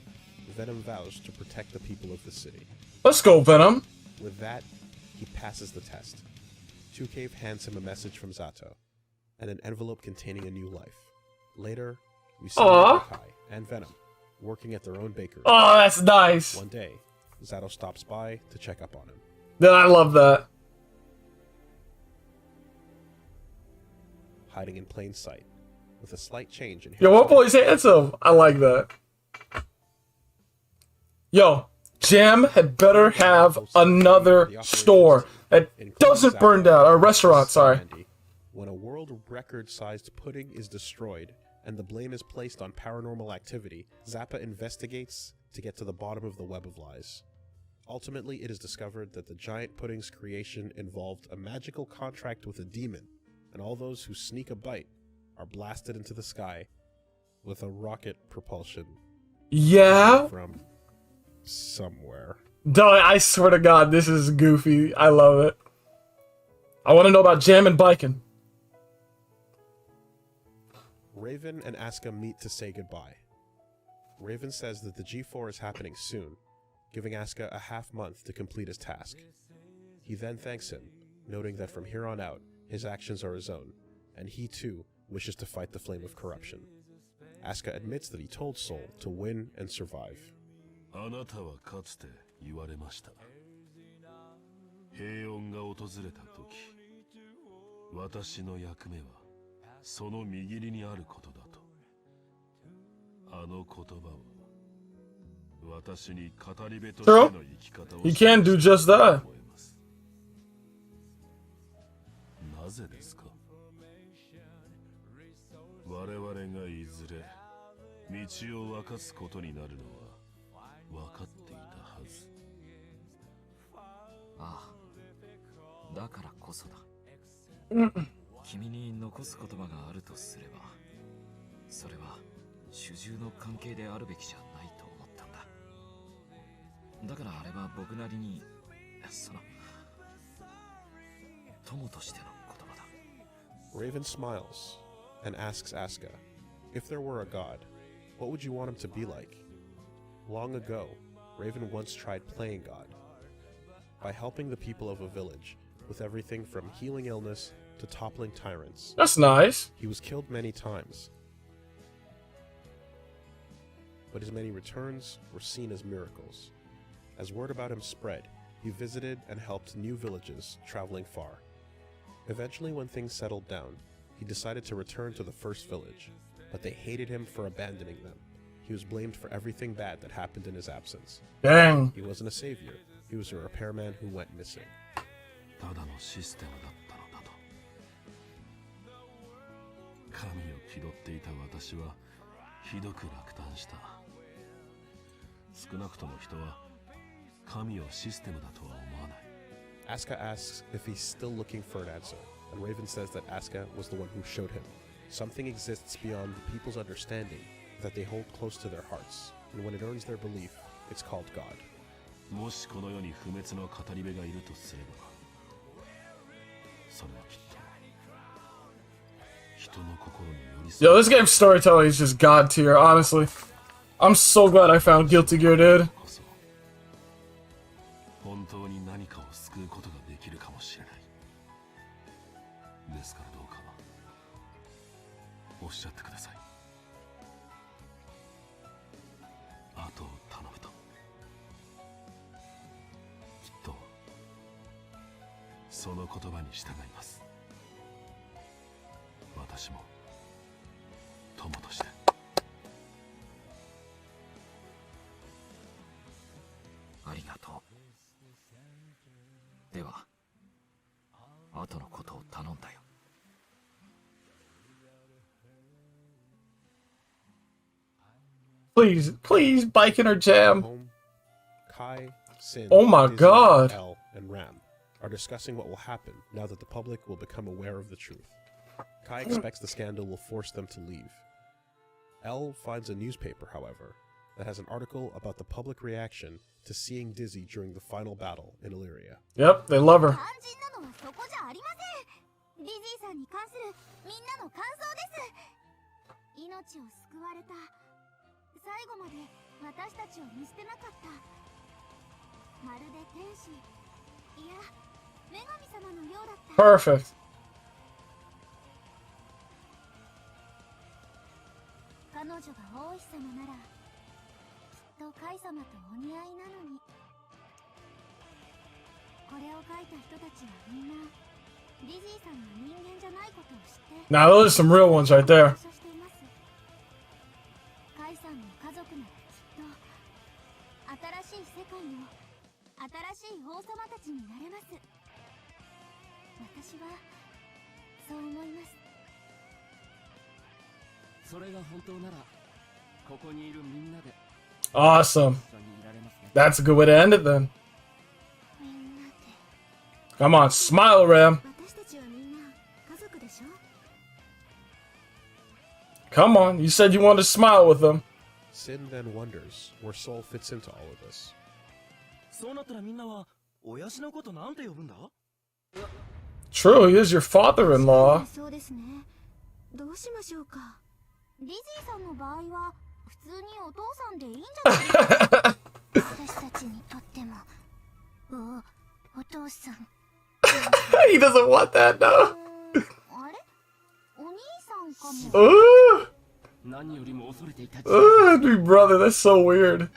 Venom vows to protect the people of the city. Let's go, Venom! With that, he passes the test. Two Cave hands him a message from Zato, and an envelope containing a new life. Later, we see RoboKai and Venom working at their own bakery. Oh, that's nice! One day, Zato stops by to check up on him. Then I love that. Hiding in plain sight, with a slight change in hair. Yo, what boy's handsome? I like that. Yo, Jam had better have another store that doesn't burn down. Or restaurant, sorry. When a world record-sized pudding is destroyed, and the blame is placed on paranormal activity, Zappa investigates to get to the bottom of the web of lies. Ultimately, it is discovered that the giant pudding's creation involved a magical contract with a demon, and all those who sneak a bite are blasted into the sky with a rocket propulsion. Yeah? From somewhere. Duh, I swear to God, this is goofy. I love it. I want to know about Jam and Baiken. Raven and Asuka meet to say goodbye. Raven says that the G4 is happening soon, giving Asuka a half-month to complete his task. He then thanks him, noting that from here on out, his actions are his own, and he too wishes to fight the flame of corruption. Asuka admits that he told Soul to win and survive. あなたはかつて言われました。平穏が訪れた時、私の役目はその右利にあることだと。あの言葉は私に語り部としての生き方を He can do just that. なぜですか？我々がいずれ道を分かつことになるのは分かっていたはず。ああ、だからこそだ。君に残す言葉があるとすれば、それは主従の関係であるべきじゃないと思ったんだ。だからあれは僕なりに、その友としての言葉だ。Raven smiles and asks Asuka, if there were a god, what would you want him to be like? Long ago, Raven once tried playing God by helping the people of a village with everything from healing illness to toppling tyrants. That's nice. He was killed many times, but his many returns were seen as miracles. As word about him spread, he visited and helped new villages traveling far. Eventually, when things settled down, he decided to return to the first village, but they hated him for abandoning them. He was blamed for everything bad that happened in his absence. Dang. He wasn't a savior. He was a repairman who went missing. ただのシステムだったのだと。神を気取っていた私はひどく落胆した。少なくとも人は神をシステムだとは思わない。Asuka asks if he's still looking for an answer, and Raven says that Asuka was the one who showed him. Something exists beyond the people's understanding that they hold close to their hearts, and when it earns their belief, it's called God. もしこの世に不滅の語り部がいるとすれば、それはきっと人の心に寄り添 Yo, this game's storytelling is just god tier, honestly. I'm so glad I found Guilty Gear, dude. こそ本当に何かを救うことができるかもしれない。ですからどうかおっしゃってください。あとを頼むと。きっとその言葉に従います。私も友として。ありがとう。では、後のことを頼んだよ。Please, please, Baiken or Jam. Home, Kai, Sin, Oh my Dizzy, God. L, and Ram are discussing what will happen now that the public will become aware of the truth. Kai expects the scandal will force them to leave. L finds a newspaper, however, that has an article about the public reaction to seeing Dizzy during the final battle in Illyria. Yep, they love her. 肝心なのはそこじゃありません。ディジーさんに関するみんなの感想です。命を救われた。最後まで私たちを見捨てなかった。まるで天使、いや、女神様のようだった。 Perfect. 彼女が王妃様なら、きっとカイ様とお似合いなのに。これを書いた人たちはみんな、ディジーさんが人間じゃないことを知って。 Now those are some real ones right there. カイさんの家族ならきっと新しい世界の新しい王様たちになれます。私はそう思います。それが本当なら、ここにいるみんなで Awesome. 一緒にいられますね。 That's a good way to end it then. みんなで。 Come on, smile, Ram. 私たちはみんな家族でしょ。 Come on, you said you wanted to smile with them. Sin then wonders where Soul fits into all of this. そうなったらみんなは親父のことなんて呼ぶんだ？ True, he is your father-in-law. そうですね。どうしましょうか。リジーさんの場合は普通にお父さんでいいんじゃないですか。私たちにとってもお父さん。He doesn't want that though. あれ？お兄さんかも。Ooh, 何よりも恐れていた big brother, that's so weird.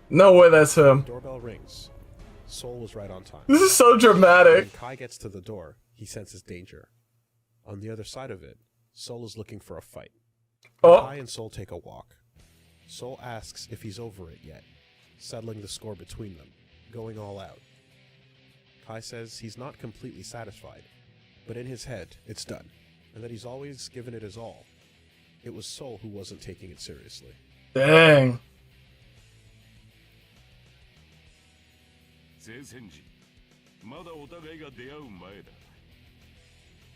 No way that's him. Doorbell rings. Soul was right on time. This is so When dramatic. Kai gets to the door, he senses danger. On the other side of it, Soul is looking for a fight. Oh, Kai and Soul take a walk. Soul asks if he's over it yet, settling the score between them, going all out. Kai says he's not completely satisfied, but in his head, it's done, and that he's always given it his all. It was Soul who wasn't taking it seriously. dang. 聖戦時まだお互いが出会う前だ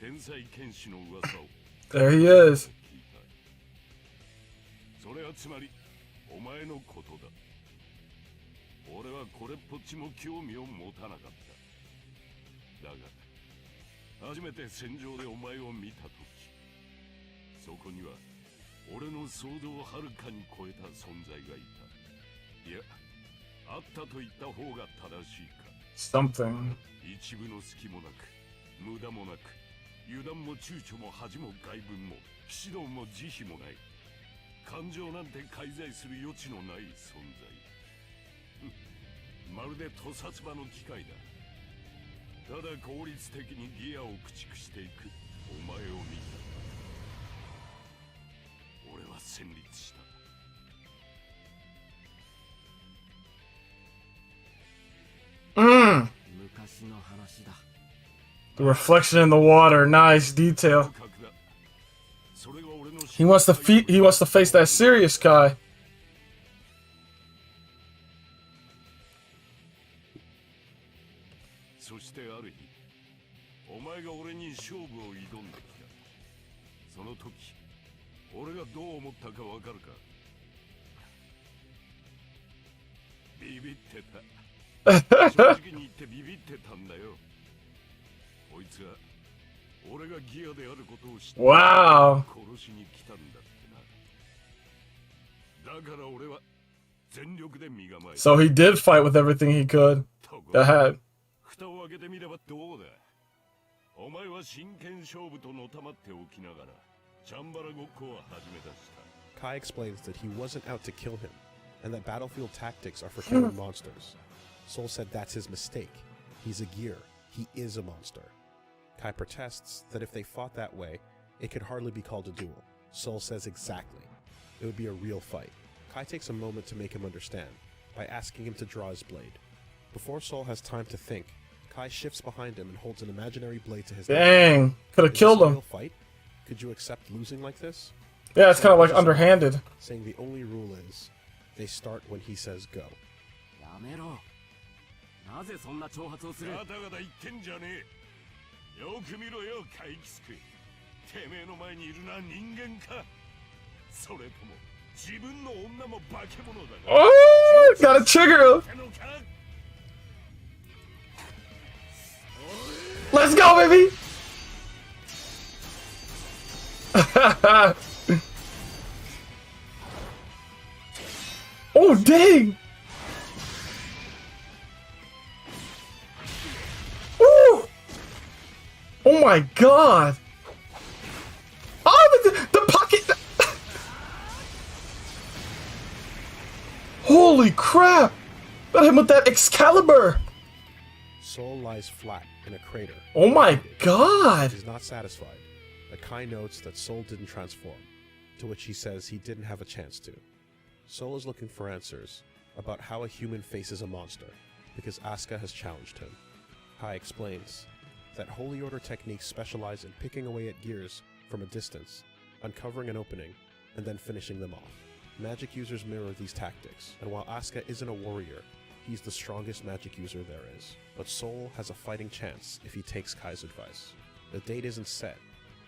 天才剣士の噂を There he is. 聞いたそれはつまりお前のことだ俺はこれっぽっちも興味を持たなかっただが初めて戦場でお前を見たときそこには俺の想像をはるかに超えた存在がいたいやあったと言った方が正しいか Something. 一部の隙もなく無駄もなく油断も躊躇も恥も外聞も騎士道も慈悲もない感情なんて介在する余地のない存在まるで屠殺場の機械だただ効率的にギアを駆逐していくお前を見た俺は戦慄した Mm. 昔の話だ The reflection in the water. Nice detail. He wants to face that serious Kai. そしてある日お前が俺に勝負を挑んできたその時俺がどう思ったかわかるかビビってた正直に言ってビビってたんだよこいつが俺がギアであることを知って Wow. 殺しに来たんだってなだから俺は全力で身構え So he did fight with everything he could. That had. 蓋を開けてみればどうだお前は真剣勝負とのたまっておきながらチャンバラごっこを始め出した Kai explains that he wasn't out to kill him, and that battlefield tactics are for killing monsters. Soul said that's his mistake. He's a gear. He is a monster. Kai protests that if they fought that way, it could hardly be called a duel. Soul says exactly. It would be a real fight. Kai takes a moment to make him understand, by asking him to draw his blade. Before Soul has time to think, Kai shifts behind him and holds an imaginary blade to his neck. Dang. Could have Is killed this a him. real fight? Could you accept losing like this? Yeah, it's kind of like underhanded. Saying the only rule is, they start when he says go. やめろなぜそんな挑発をするガタガタ言ってんじゃねえよく見ろよカイキスクてめえの前にいるのは人間かそれとも自分の女も化け物だが Oh, gotta trigger him. てのか Let's go, baby. Oh, dang. Ooh. Oh my god. Oh, the pocket. Holy crap. Got him with that Excalibur. Soul lies flat in a crater. Oh my god. He's not satisfied, but Kai notes that Soul didn't transform, to which he says he didn't have a chance to. Soul is looking for answers about how a human faces a monster, because Asuka has challenged him. Kai explains that Holy Order techniques specialize in picking away at gears from a distance, uncovering an opening, and then finishing them off. Magic users mirror these tactics, and while Asuka isn't a warrior, he's the strongest magic user there is. But Soul has a fighting chance if he takes Kai's advice. The date isn't set,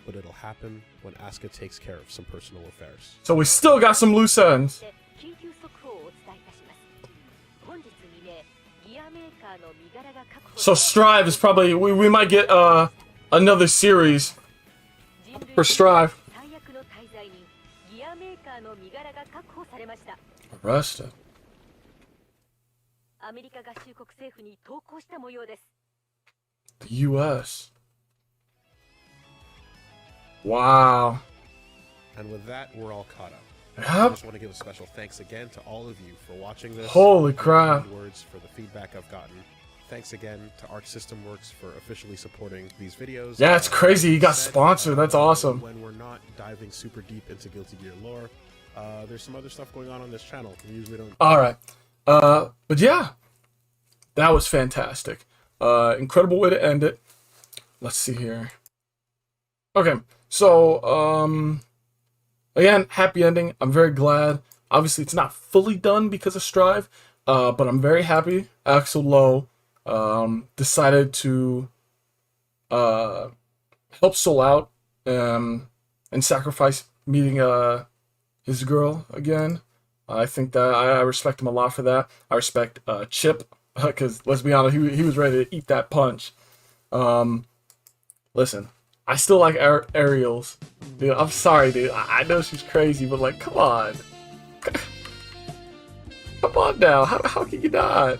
but it'll happen when Asuka takes care of some personal affairs. So we still got some loose ends. 緊急速報をお伝えいたします。本日未明、So Strive is probably we might get another series for Strive. Arrested. The U.S. Wow. And with that, we're all caught up. I Yep. just want to give a special thanks again to all of you for watching this. Holy and crap. kind words for the feedback I've gotten. Thanks again to Arc System Works for officially supporting these videos. Yeah, it's crazy. He got sponsored. That's awesome. When we're not diving super deep into Guilty Gear lore, there's some other stuff going on this channel. We usually don't. All right. But yeah, that was fantastic. Incredible way to end it. Let's see here. Okay, so again, happy ending. I'm very glad. Obviously, it's not fully done because of Strive, but I'm very happy. Axel Lowe decided to help Soul out and sacrifice meeting his girl again. I think that I respect him a lot for that. I respect Chip, because let's be honest, he was ready to eat that punch. Listen, I still like Ariels. Dude, I'm sorry, dude. I know she's crazy, but like, come on. Come on now. How can you not?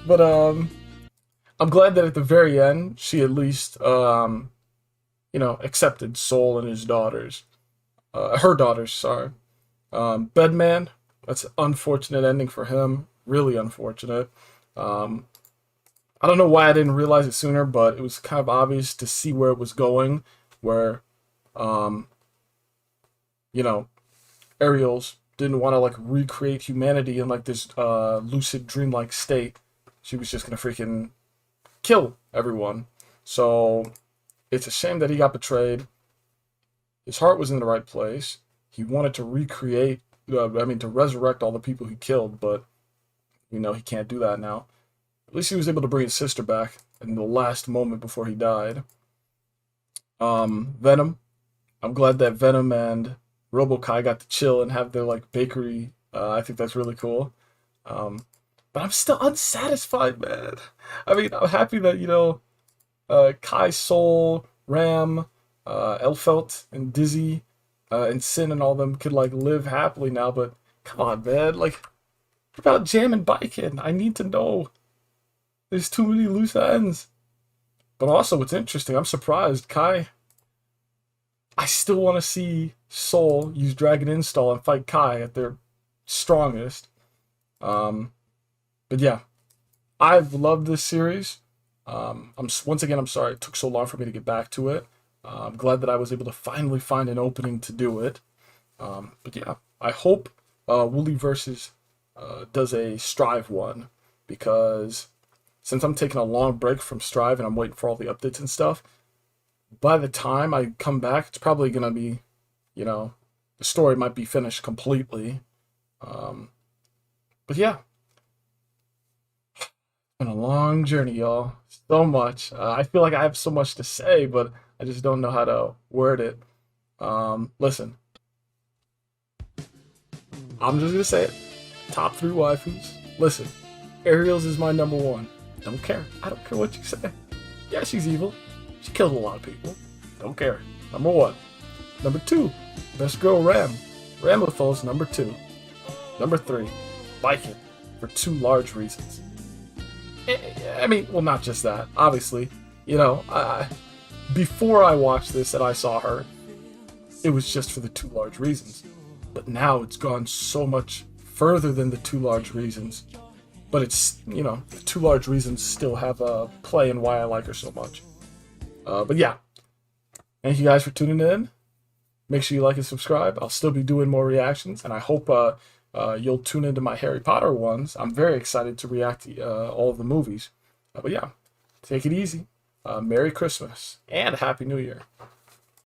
But I'm glad that at the very end, she at least accepted Soul and his daughters. Her daughters, sorry. Bedman, that's an unfortunate ending for him. Really unfortunate. I don't know why I didn't realize it sooner, but it was kind of obvious to see where it was going, where, Ariels didn't want to, like, recreate humanity in, like, this lucid, dreamlike state. She was just going to freaking kill everyone. So, it's a shame that he got betrayed. His heart was in the right place. He wanted to recreate, to resurrect all the people he killed, but, he can't do that now. At least he was able to bring his sister back in the last moment before he died. Venom. I'm glad that Venom and RoboKai got to chill and have their, like, bakery. I think that's really cool. But I'm still unsatisfied, man. I'm happy that, Kai, Soul, Ram, Elfelt, and Dizzy, and Sin and all them could, like, live happily now, but come on, man. Like, what about Jam and Baiken? I need to know. There's too many loose ends. But also, what's interesting, I'm surprised, Kai. I still want to see Soul use Dragon Install and fight Kai at their strongest. But yeah, I've loved this series. Once again, I'm sorry it took so long for me to get back to it. I'm glad that I was able to finally find an opening to do it. But yeah, I hope WoolieVersus does a Strive one, because since I'm taking a long break from Strive and I'm waiting for all the updates and stuff, by the time I come back, it's probably going to be, the story might be finished completely. But yeah, it's been a long journey, y'all. So much. I feel like I have so much to say, but I just don't know how to word it. Listen, I'm just going to say it. Top 3 waifus. Listen, Ariels is my number 1. Don't care. I don't care what you say. Yeah, she's evil. She killed a lot of people. Don't care. Number 1. Number 2, best girl Ram. Ramlethal's number 2. Number 3, Baiken, for 2 large reasons. Well, not just that. Obviously, before I watched this and I saw her, it was just for the 2 large reasons. But now it's gone so much further than the 2 large reasons. But it's, the 2 large reasons still have a play in why I like her so much. But yeah, thank you guys for tuning in. Make sure you like and subscribe. I'll still be doing more reactions, and I hope you'll tune into my Harry Potter ones. I'm very excited to react to all of the movies. But yeah, take it easy. Merry Christmas and Happy New Year.